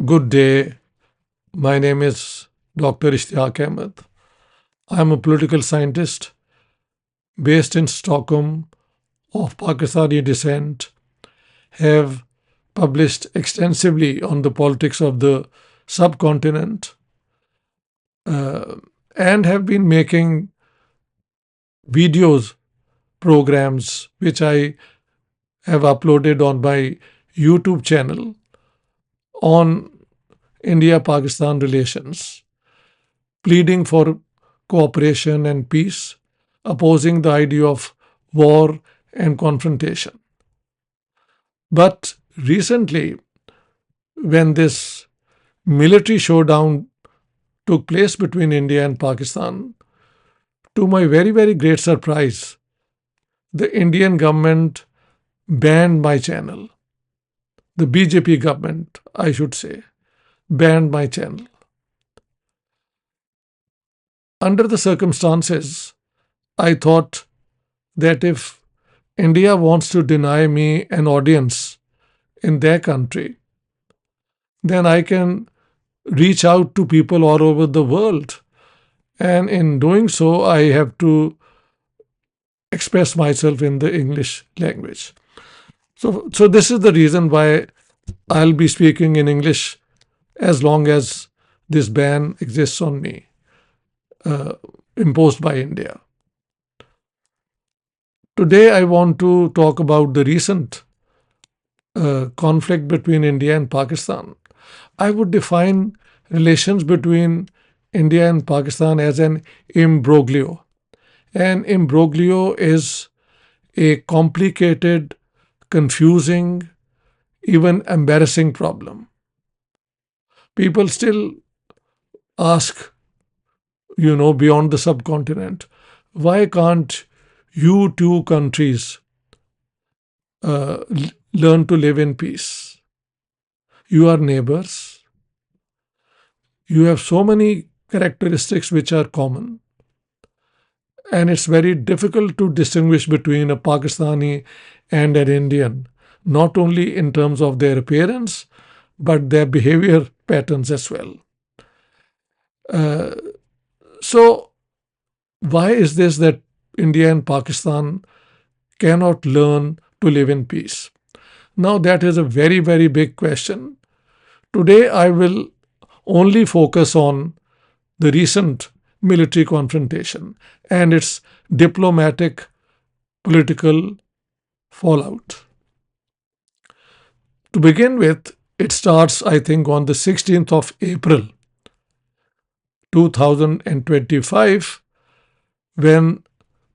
Good day. My name is Dr. Ishtiaq Ahmed. I am a political scientist based in Stockholm of Pakistani descent, have published extensively on the politics of the subcontinent, uh, and have been making videos, programs, which I have uploaded on my YouTube channel on India-Pakistan relations, pleading for cooperation and peace, opposing the idea of war and confrontation. But recently, when this military showdown took place between India and Pakistan, to my very, very great surprise, the Indian government banned my channel. The BJP government, I should say, banned my channel. Under the circumstances, I thought that if India wants to deny me an audience in their country, then I can reach out to people all over the world. And in doing so, I have to express myself in the English language. So this is the reason why I'll be speaking in English as long as this ban exists on me, uh, imposed by India. Today, I want to talk about the recent conflict between India and Pakistan. I would define relations between India and Pakistan as an imbroglio. An imbroglio is a complicated, confusing, even embarrassing problem. People still ask, beyond the subcontinent, why can't you two countries uh, learn to live in peace? You are neighbors. You have so many characteristics which are common. And it's very difficult to distinguish between a Pakistani and an Indian, not only in terms of their appearance, but their behavior patterns as well. Uh, so, why is this that India and Pakistan cannot learn to live in peace? Now, that is a very, very big question. Today, I will only focus on the recent military confrontation and its diplomatic political fallout. To begin with, it starts, I think, on the 16th of April 2025 when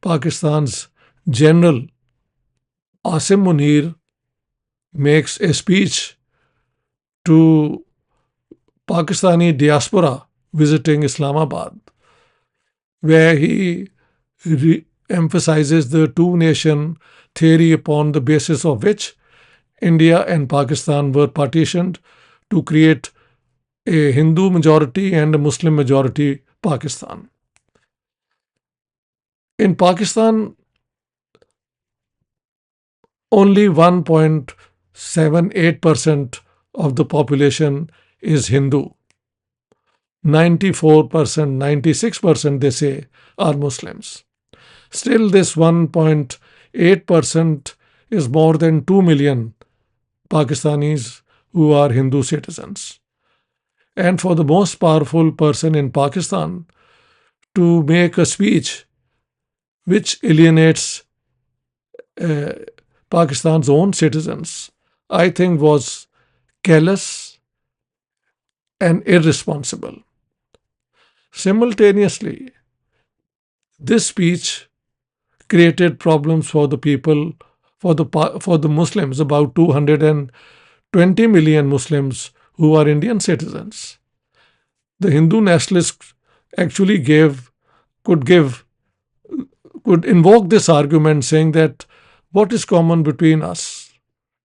Pakistan's General Asim Munir makes a speech to Pakistani diaspora visiting Islamabad, where he emphasizes the two nation theory upon the basis of which India and Pakistan were partitioned to create a Hindu majority and a Muslim majority Pakistan. In Pakistan, only 1.78% of the population is Hindu. 94%, 96% they say are Muslims. Still, this 1.8% is more than 2 million Pakistanis who are Hindu citizens. And for the most powerful person in Pakistan to make a speech which alienates uh, Pakistan's own citizens, I think was careless and irresponsible. Simultaneously, this speech created problems for the people, for the Muslims, about 220 million Muslims who are Indian citizens. The Hindu nationalists actually could give could invoke this argument saying that what is common between us?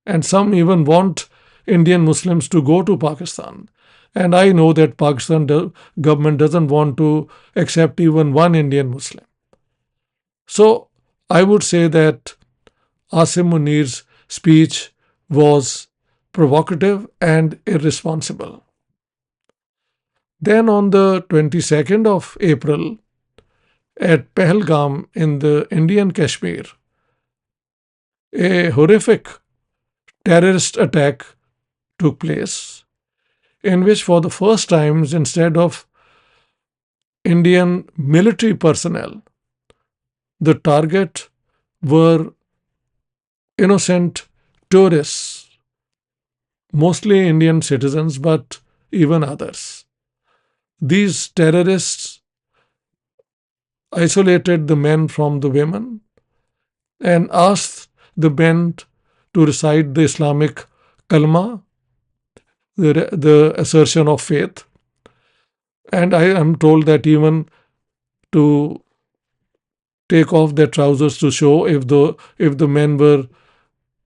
And some even want Indian Muslims to go to Pakistan. And I know that government doesn't want to accept even one Indian Muslim. So I would say that Asim Munir's speech was provocative and irresponsible. Then on the 22nd of April at Pahalgam in the Indian Kashmir, a horrific terrorist attack took place in which, for the first time, instead of Indian military personnel, the target were innocent tourists, mostly Indian citizens, but even others. These terrorists isolated the men from the women and asked the men to recite the Islamic kalma, the assertion of faith. And I am told that even to take off their trousers to show if the men were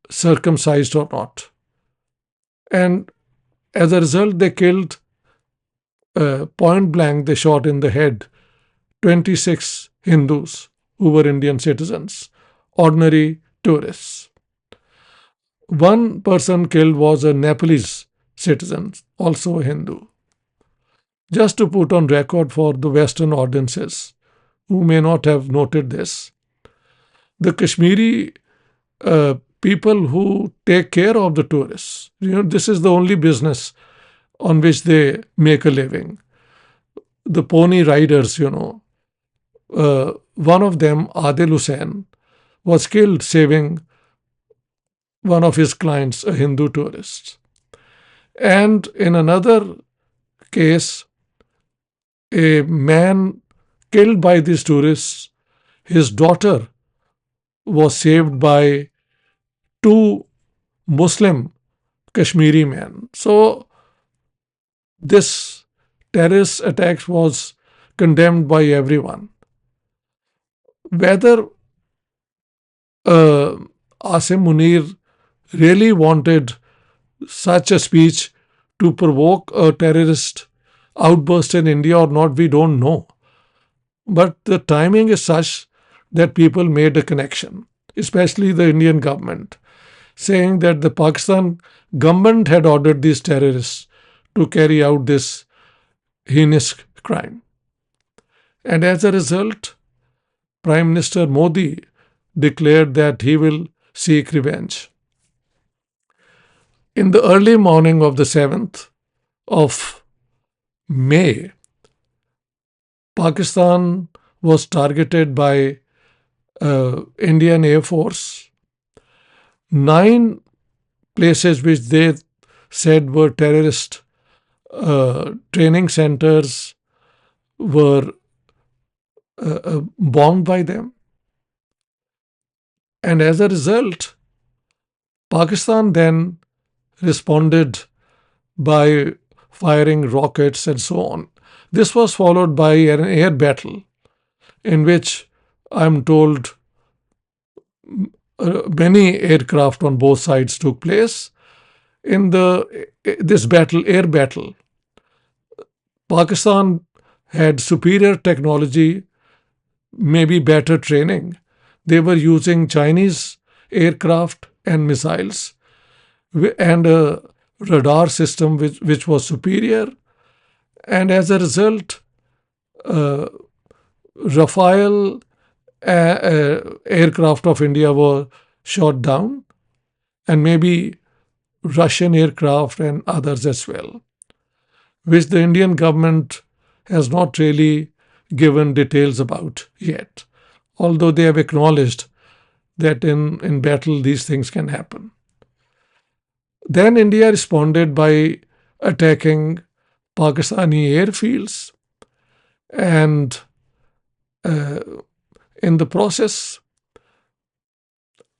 circumcised or not. And as a result, they killed point blank. They shot in the head 26 Hindus who were Indian citizens, ordinary tourists. One person killed was a Nepalese citizen, also a Hindu. Just to put on record for the Western audiences who may not have noted this, the Kashmiri people who take care of the tourists, this is the only business on which they make a living. The pony riders, one of them, Adil Hussain, was killed saving one of his clients, a Hindu tourist. And in another case, a man killed by these tourists, his daughter was saved by two Muslim Kashmiri men. So this terrorist attack was condemned by everyone. Whether Asim Munir really wanted such a speech to provoke a terrorist outburst in India or not, we don't know. But the timing is such that people made a connection, especially the Indian government, saying that the Pakistan government had ordered these terrorists to carry out this heinous crime. And as a result, Prime Minister Modi declared that he will seek revenge. In the early morning of the 7th of May, Pakistan was targeted by Indian Air Force. 9 places which they said were terrorist training centers were bombed by them. And as a result, Pakistan then responded by firing rockets and so on. This was followed by an air battle in which I'm told many aircraft on both sides took place. In this air battle, Pakistan had superior technology, maybe better training. They were using Chinese aircraft and missiles and a radar system which was superior. And as a result, Rafale aircraft of India were shot down, and maybe Russian aircraft and others as well, which the Indian government has not really given details about yet, although they have acknowledged that in battle these things can happen. Then India responded by attacking Pakistani airfields, and in the process,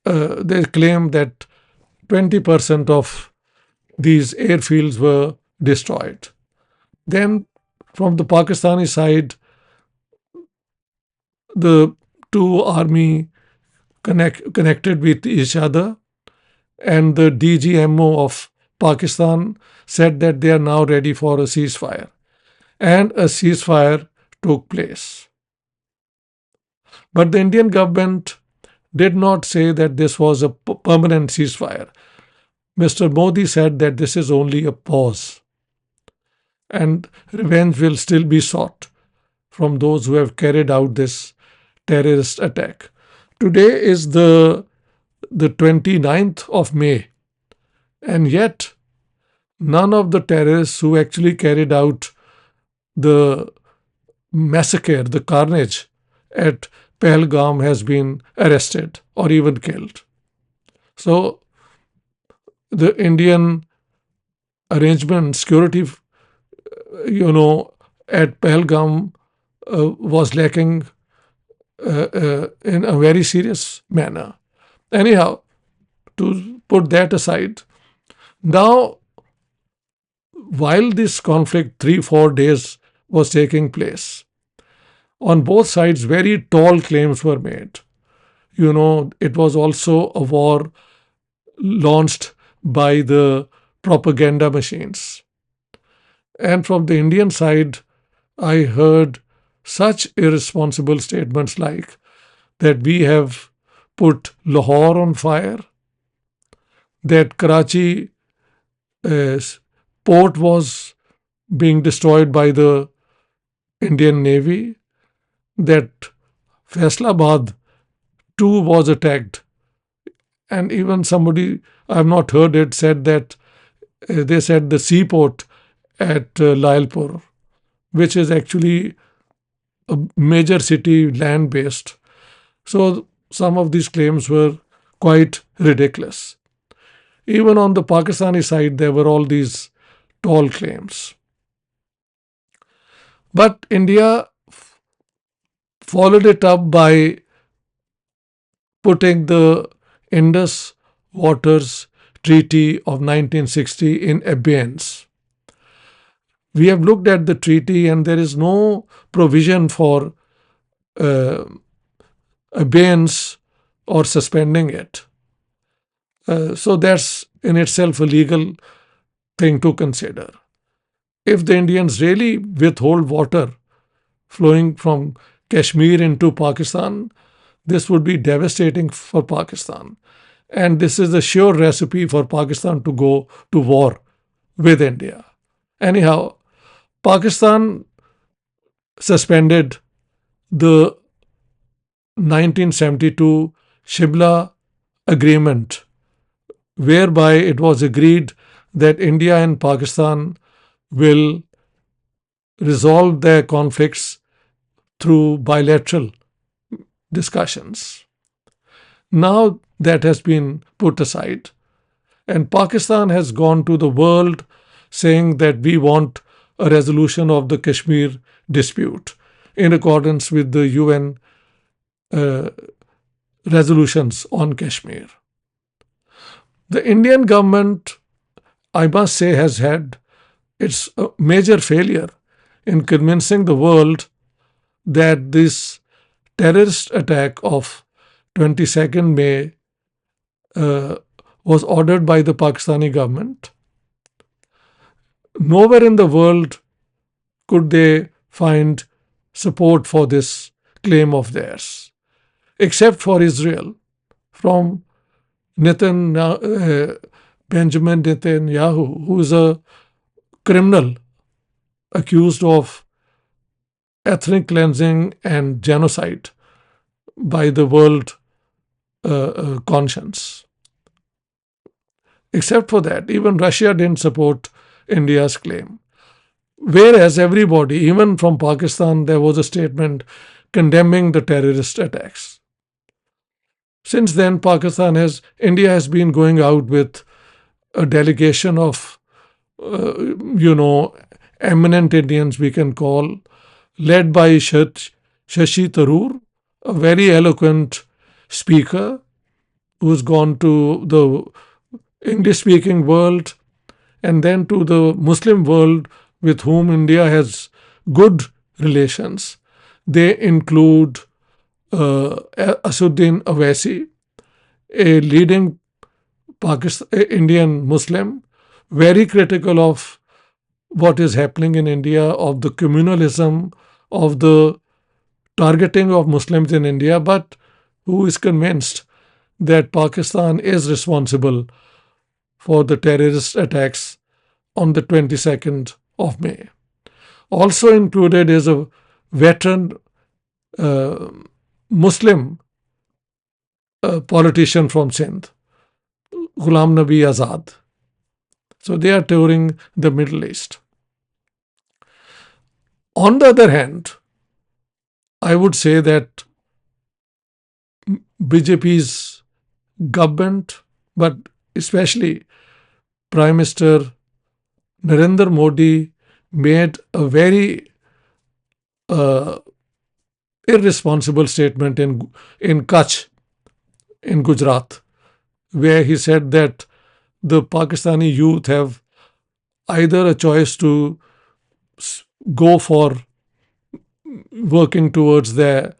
they claim that 20% of these airfields were destroyed. Then, from the Pakistani side, the two army connected with each other, and the DGMO of Pakistan said that they are now ready for a ceasefire. And a ceasefire took place. But the Indian government did not say that this was a permanent ceasefire. Mr. Modi said that this is only a pause. and revenge will still be sought from those who have carried out this terrorist attack. Today is the 29th of May, and yet none of the terrorists who actually carried out the massacre, the carnage at Pahalgam has been arrested or even killed. So the Indian arrangement, security, at Pahalgam was lacking in a very serious manner. Anyhow, to put that aside, now while this conflict 3-4 days was taking place, on both sides very tall claims were made. It was also a war launched by the propaganda machines. And from the Indian side, I heard such irresponsible statements like that we have put Lahore on fire, that Karachi port was being destroyed by the Indian Navy, that Faisalabad too was attacked. And even somebody, I have not heard it, said that they said the seaport at Lailpur, which is actually a major city, land based. So some of these claims were quite ridiculous. Even on the Pakistani side, there were all these tall claims. But India followed it up by putting the Indus Waters Treaty of 1960 in abeyance. We have looked at the treaty and there is no provision for abeyance or suspending it. So that's in itself a legal thing to consider. If the Indians really withhold water flowing from Kashmir into Pakistan, this would be devastating for Pakistan. And this is a sure recipe for Pakistan to go to war with India. Anyhow, Pakistan suspended the 1972 Shimla Agreement, whereby it was agreed that India and Pakistan will resolve their conflicts through bilateral discussions. Now that has been put aside, and Pakistan has gone to the world saying that we want a resolution of the Kashmir dispute in accordance with the UN resolutions on Kashmir. The Indian government, I must say, has had its major failure in convincing the world that this terrorist attack of 22nd May was ordered by the Pakistani government. Nowhere in the world could they find support for this claim of theirs, except for Israel, from Benjamin Netanyahu, who is a criminal accused of ethnic cleansing and genocide by the world conscience. Except for that, even Russia didn't support India's claim. Whereas everybody, even from Pakistan, there was a statement condemning the terrorist attacks. Since then, India has been going out with a delegation of, eminent Indians, we can call, led by Shashi Tharoor, a very eloquent speaker who's gone to the English-speaking world and then to the Muslim world with whom India has good relations. They include Asuddin Owaisi, a leading Indian Muslim, very critical of what is happening in India, of the communalism, of the targeting of Muslims in India, but who is convinced that Pakistan is responsible for the terrorist attacks on the 22nd of May. Also included is a veteran uh, Muslim politician from Sindh, Ghulam Nabi Azad. So they are touring the Middle East. On the other hand, I would say that BJP's government, but especially Prime Minister Narendra Modi, made a very uh, irresponsible statement in Kutch, in Gujarat, where he said that the Pakistani youth have either a choice to go for working towards their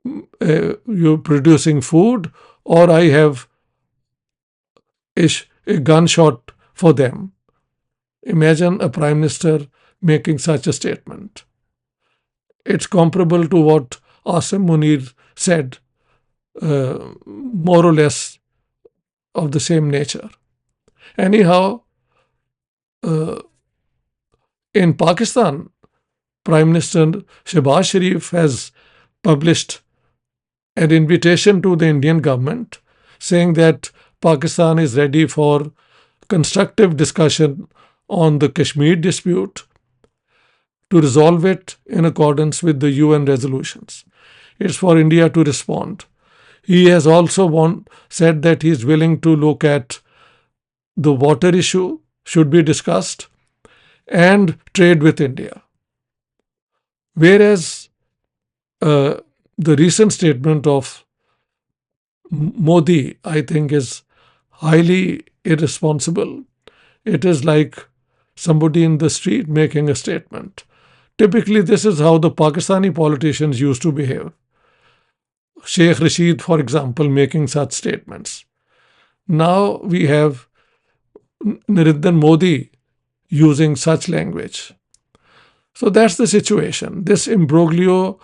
you producing food, or I have a gunshot for them. Imagine a prime minister making such a statement. It's comparable to what Asim Munir said, more or less of the same nature. Anyhow, uh, in Pakistan, Prime Minister Shehbaz Sharif has published an invitation to the Indian government saying that Pakistan is ready for constructive discussion on the Kashmir dispute to resolve it in accordance with the UN resolutions. It's for India to respond. He has also said that he is willing to look at the water issue should be discussed and trade with India. Whereas uh, the recent statement of Modi, I think, is highly irresponsible. It is like somebody in the street making a statement. Typically, this is how the Pakistani politicians used to behave. Sheikh Rashid, for example, making such statements. Now we have Narendra Modi using such language. So that's the situation. This imbroglio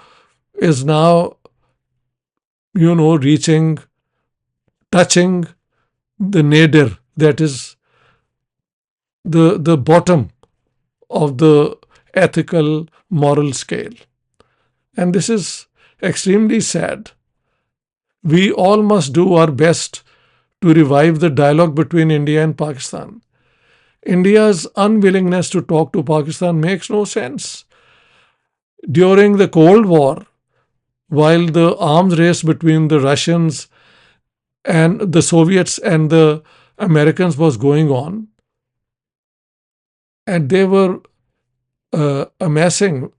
is now, reaching, touching the nadir, that is the bottom of the ethical moral scale. And this is extremely sad. We all must do our best to revive the dialogue between India and Pakistan. India's unwillingness to talk to Pakistan makes no sense. During the Cold War, while the arms race between the Russians and the Soviets and the Americans was going on, and they were amassing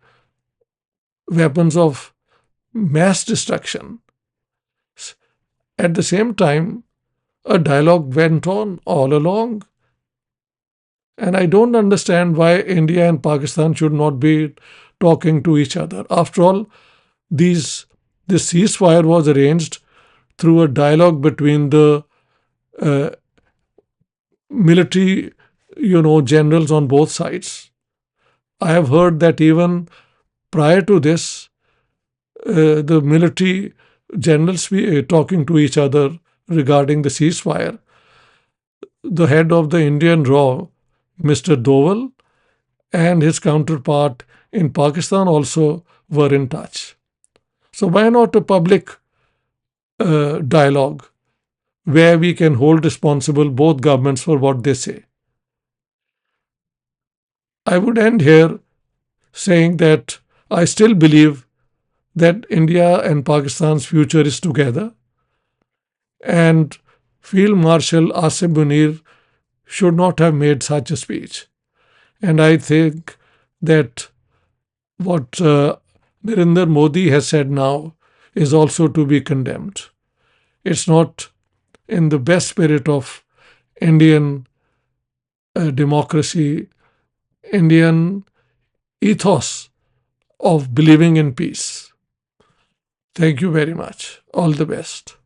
weapons of mass destruction. At the same time, a dialogue went on all along. And I don't understand why India and Pakistan should not be talking to each other. After all, this ceasefire was arranged through a dialogue between the uh, military, generals on both sides. I have heard that even prior to this, the military generals were talking to each other regarding the ceasefire. The head of the Indian RAW, Mr. Doval, and his counterpart in Pakistan also were in touch. So, why not a public dialogue where we can hold responsible both governments for what they say? I would end here saying that I still believe that India and Pakistan's future is together, and Field Marshal Asim Munir should not have made such a speech. And I think that what Narendra Modi has said now is also to be condemned. It's not in the best spirit of Indian democracy, Indian ethos of believing in peace. Thank you very much. All the best.